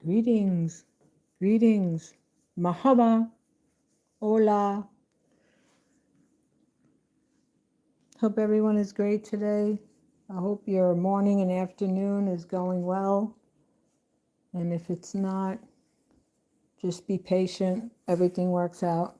Greetings, greetings, mahaba, hola. Hope everyone is great today. I hope your morning and afternoon is going well. And if it's not, just be patient. Everything works out.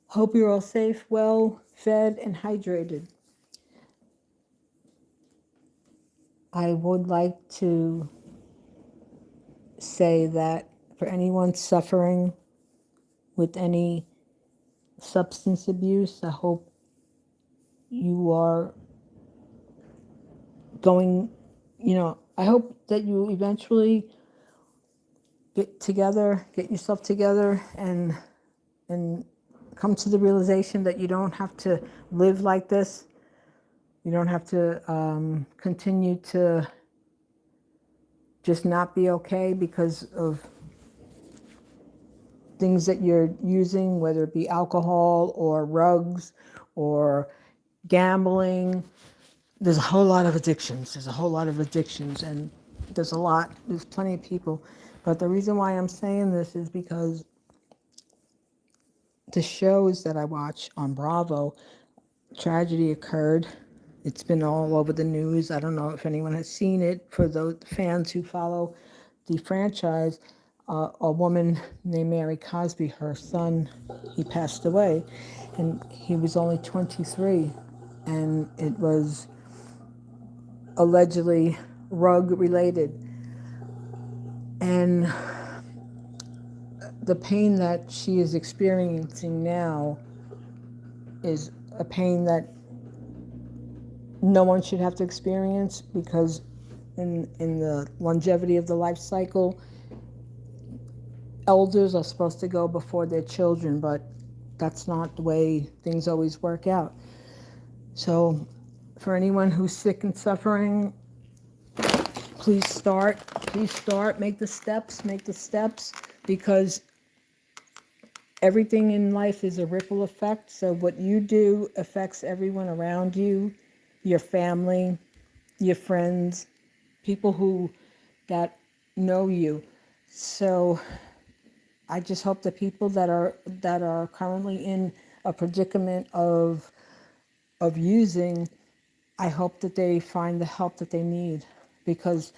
Hope you're all safe, well fed, and hydrated. I would like to say that for anyone suffering with any substance abuse, I hope you are going, I hope that you eventually get yourself together and come to the realization that you don't have to live like this. You don't have to continue to just not be okay because of things that you're using, whether it be alcohol or rugs or gambling. There's a whole lot of addictions. And there's plenty of people. But the reason why I'm saying this is because the shows that I watch on Bravo, tragedy occurred. It's been all over the news. I don't know if anyone has seen it. For those fans who follow the franchise, a woman named Mary Cosby, her son, he passed away, and he was only 23, and it was allegedly rug related. And the pain that she is experiencing now is a pain that no one should have to experience, because in the longevity of the life cycle, elders are supposed to go before their children, but that's not the way things always work out. So for anyone who's sick and suffering, please start, make the steps, because everything in life is a ripple effect. So what you do affects everyone around you, your family, your friends, people that know you. So I just hope the people that are currently in a predicament of using, I hope that they find the help that they need, because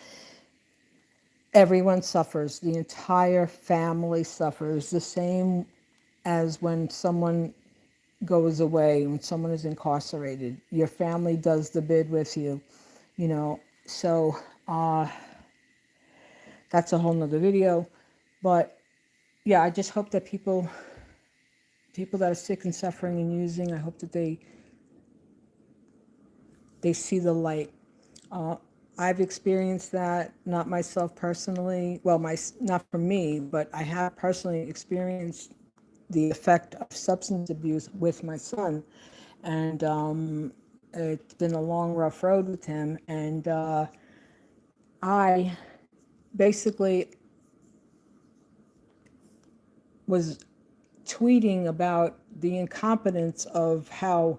everyone suffers. The entire family suffers, the same as when someone goes away, when someone is incarcerated. Your family does the bid with you, So that's a whole nother video. But yeah, I just hope that people that are sick and suffering and using, I hope that they see the light. I've experienced that, not myself personally. Well, not for me, but I have personally experienced the effect of substance abuse with my son, and it's been a long, rough road with him. And I basically was tweeting about the incompetence of how,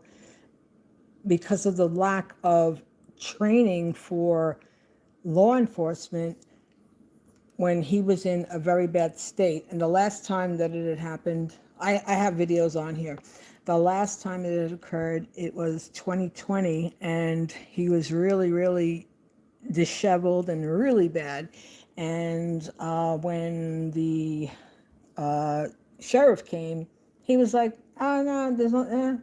because of the lack of training for law enforcement, when he was in a very bad state. And the last time that it had happened, I have videos on here. The last time it had occurred, it was 2020, and he was really, really disheveled and really bad. And when the sheriff came, he was like, "Oh no, there's no.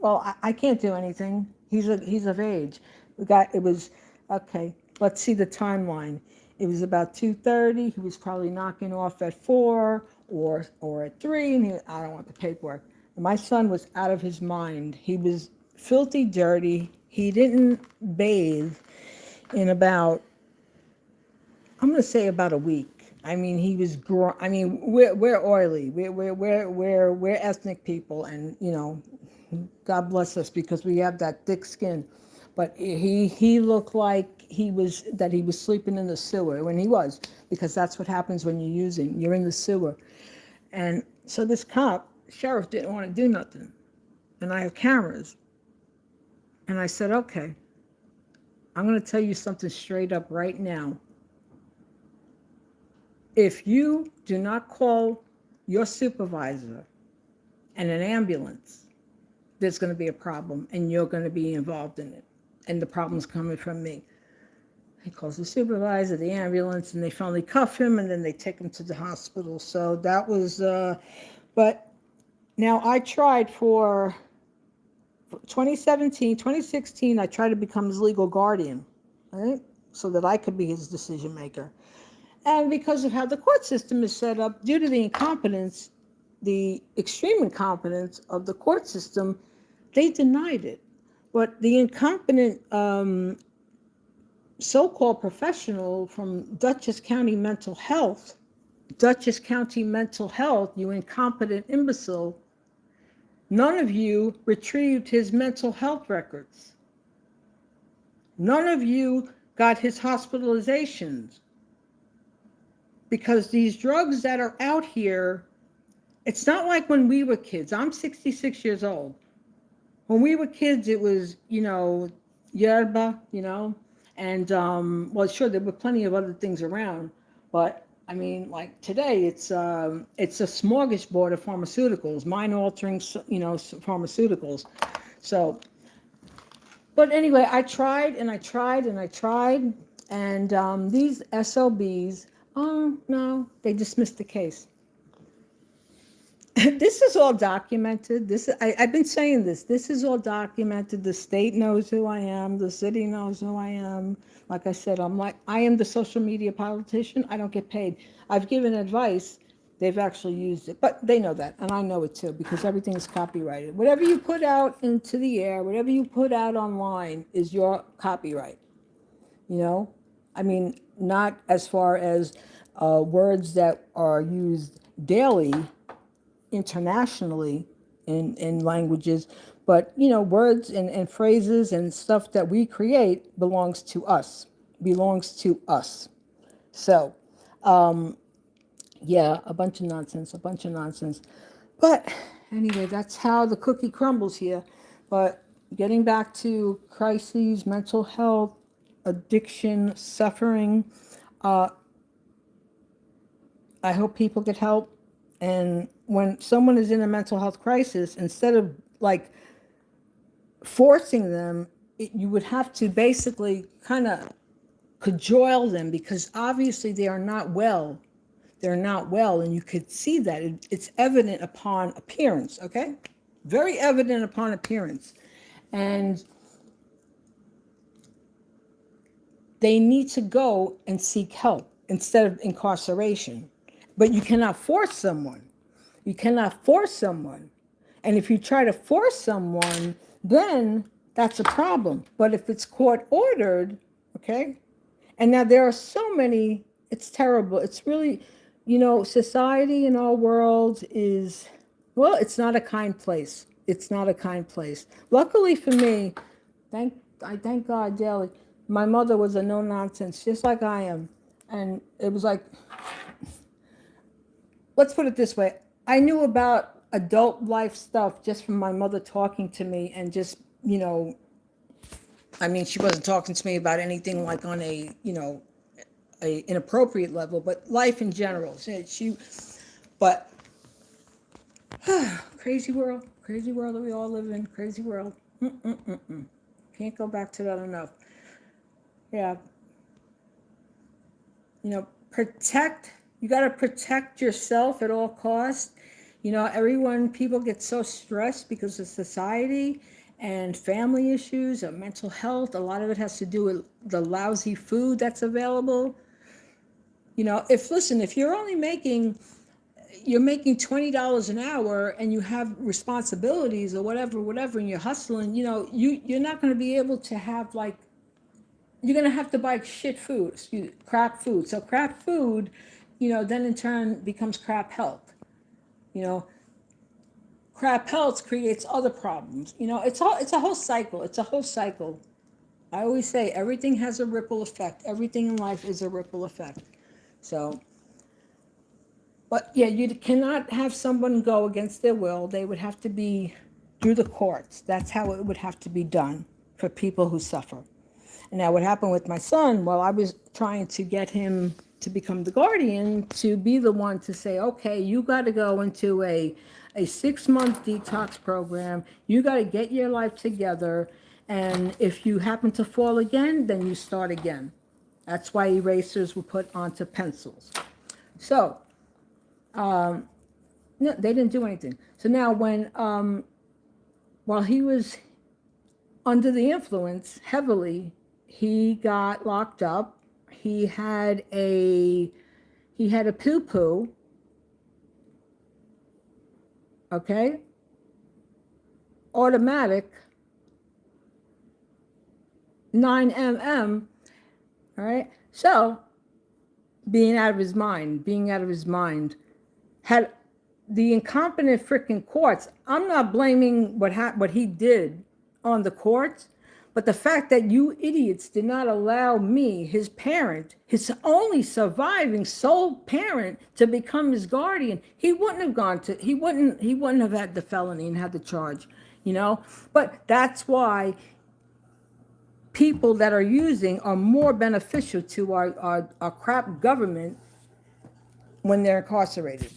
Well, I can't do anything. He's of age." It was okay. Let's see the timeline. It was about 2:30. He was probably knocking off at 4 or at 3, and I don't want the paperwork. And my son was out of his mind. He was filthy, dirty. He didn't bathe in about, I'm going to say, about a week. I mean, he was. We're oily. We're ethnic people, and God bless us, because we have that thick skin. But he looked like he was sleeping in the sewer, when he was, because that's what happens when you're using. You're in the sewer. And so this sheriff didn't want to do nothing. And I have cameras. And I said, okay, I'm going to tell you something straight up right now. if you do not call your supervisor and an ambulance, there's going to be a problem and you're going to be involved in it. And the problem's coming from me. He calls the supervisor, the ambulance, and they finally cuff him, and then they take him to the hospital. So that was, but now I tried for 2016, I tried to become his legal guardian, right? So that I could be his decision maker. And because of how the court system is set up, due to the incompetence, the extreme incompetence of the court system, they denied it. But the incompetent so-called professional from Dutchess County Mental Health, you incompetent imbecile, none of you retrieved his mental health records. None of you got his hospitalizations. Because these drugs that are out here, it's not like when we were kids. I'm 66 years old. When we were kids, it was, yerba, and, well, sure, there were plenty of other things around. But, I mean, like today, it's a smorgasbord of pharmaceuticals, mind-altering, pharmaceuticals. So, but anyway, I tried, and these SLBs, oh, no, they dismissed the case. This is all documented. I've been saying this. This is all documented. The state knows who I am. The city knows who I am. Like I said, I am the social media politician. I don't get paid. I've given advice. They've actually used it. But they know that, and I know it too, because everything is copyrighted. Whatever you put out into the air, whatever you put out online is your copyright. I mean, not as far as words that are used daily internationally in languages, but words and phrases and stuff that we create belongs to us. So yeah, a bunch of nonsense. But anyway, that's how the cookie crumbles here. But getting back to crises, mental health, addiction, suffering, I hope people get help. And when someone is in a mental health crisis, instead of like forcing them, you would have to basically kind of cajole them, because obviously they are not well. They're not well, and you could see that. It's evident upon appearance, okay? Very evident upon appearance. And they need to go and seek help instead of incarceration. But you cannot force someone. And if you try to force someone, then that's a problem. But if it's court ordered, okay? And now there are so many, it's terrible. It's really, society in our world is, well, it's not a kind place. Luckily for me, I thank God daily. My mother was a no nonsense, just like I am. And it was like, let's put it this way. I knew about adult life stuff just from my mother talking to me, and just, I mean, she wasn't talking to me about anything like on a inappropriate level, but life in general. But crazy world that we all live in, crazy world. Can't go back to that enough. Yeah. You got to protect yourself at all costs. People get so stressed because of society and family issues or mental health. A lot of it has to do with the lousy food that's available. If you're only making $20 an hour and you have responsibilities or whatever, and you're hustling, you're not going to be able to have you're going to have to buy crap food. So crap food, then in turn becomes crap health. Crap health creates other problems. It's a whole cycle. I always say everything has a ripple effect. Everything in life is a ripple effect. So, but yeah, you cannot have someone go against their will. They would have to be through the courts. That's how it would have to be done for people who suffer. And now what happened with my son, well, I was trying to get him to become the guardian, to be the one to say, okay, you got to go into a 6-month detox program. You got to get your life together. And if you happen to fall again, then you start again. That's why erasers were put onto pencils. So, no, they didn't do anything. So now when, while he was under the influence heavily, he got locked up. He had a poo-poo, okay, automatic, 9 mm, all right? So, being out of his mind, had the incompetent freaking courts. I'm not blaming what he did on the courts, but the fact that you idiots did not allow me, his parent, his only surviving sole parent, to become his guardian, he wouldn't have had the felony and had the charge, you know? But that's why people that are using are more beneficial to our crap government when they're incarcerated.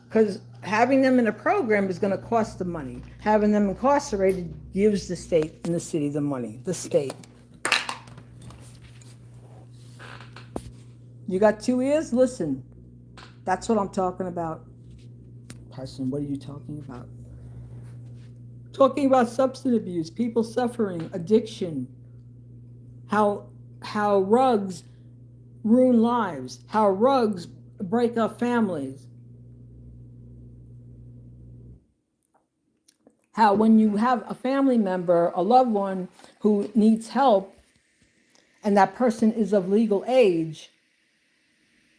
Because having them in a program is going to cost the money. Having them incarcerated gives the state and the city the money. The state. You got 2 ears? Listen. That's what I'm talking about. Carson, what are you talking about? Talking about substance abuse, people suffering, addiction, how rugs ruin lives, how rugs break up families. How when you have a family member, a loved one who needs help, and that person is of legal age,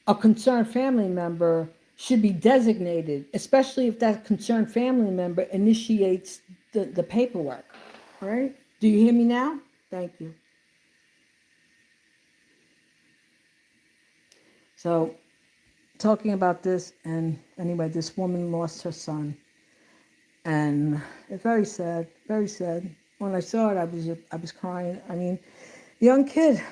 a concerned family member should be designated, especially if that concerned family member initiates the paperwork, right? Do you hear me now? Thank you. So, talking about this, and anyway, this woman lost her son. And it's very sad, very sad. When I saw it, I was crying. I mean, young kid.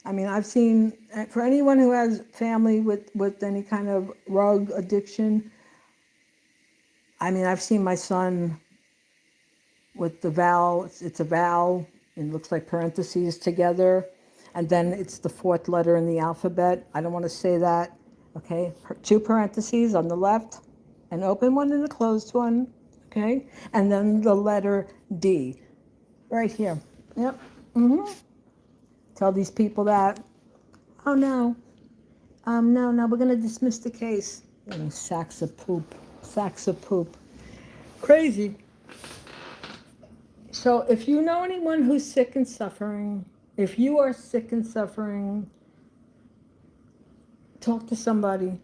I mean, I've seen, for anyone who has family with any kind of drug addiction, I mean, I've seen my son with the vowel, it's a vowel, and it looks like parentheses together, and then it's the 4th letter in the alphabet. I don't want to say that, okay? 2 parentheses on the left, an open one and a closed one, okay? And then the letter D, right here. Yep. Tell these people that, oh no, no, we're gonna dismiss the case. Sacks of poop. Crazy. So if you know anyone who's sick and suffering, if you are sick and suffering, talk to somebody.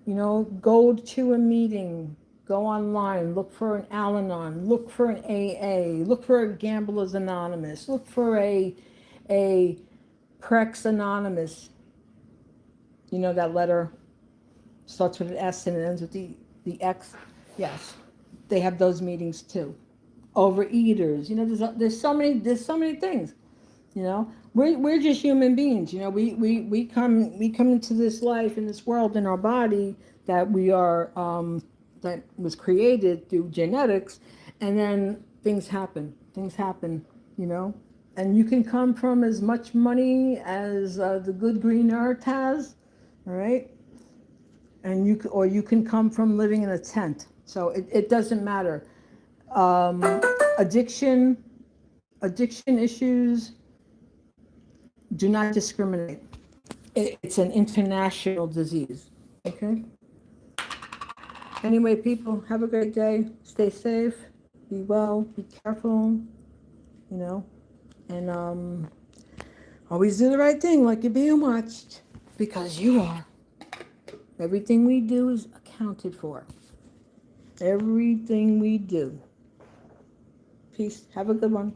You know, go to a meeting, go online, look for an Al-Anon, look for an AA, look for a Gamblers Anonymous, look for a Prex Anonymous. You know that letter starts with an S and it ends with the X? Yes, they have those meetings too. Overeaters, you know, there's so many things. You know, we're just human beings. You know, we come into this life, in this world, in our body that we are that was created through genetics, and then things happen. You know, and you can come from as much money as the good green earth has, all right, and you can come from living in a tent. So it doesn't matter. Addiction issues do not discriminate. It's an international disease, okay? Anyway, people, have a great day. Stay safe, be well, be careful, you know, and always do the right thing like you're being watched, because you are. Everything we do is accounted for. Everything we do. Peace. Have a good one.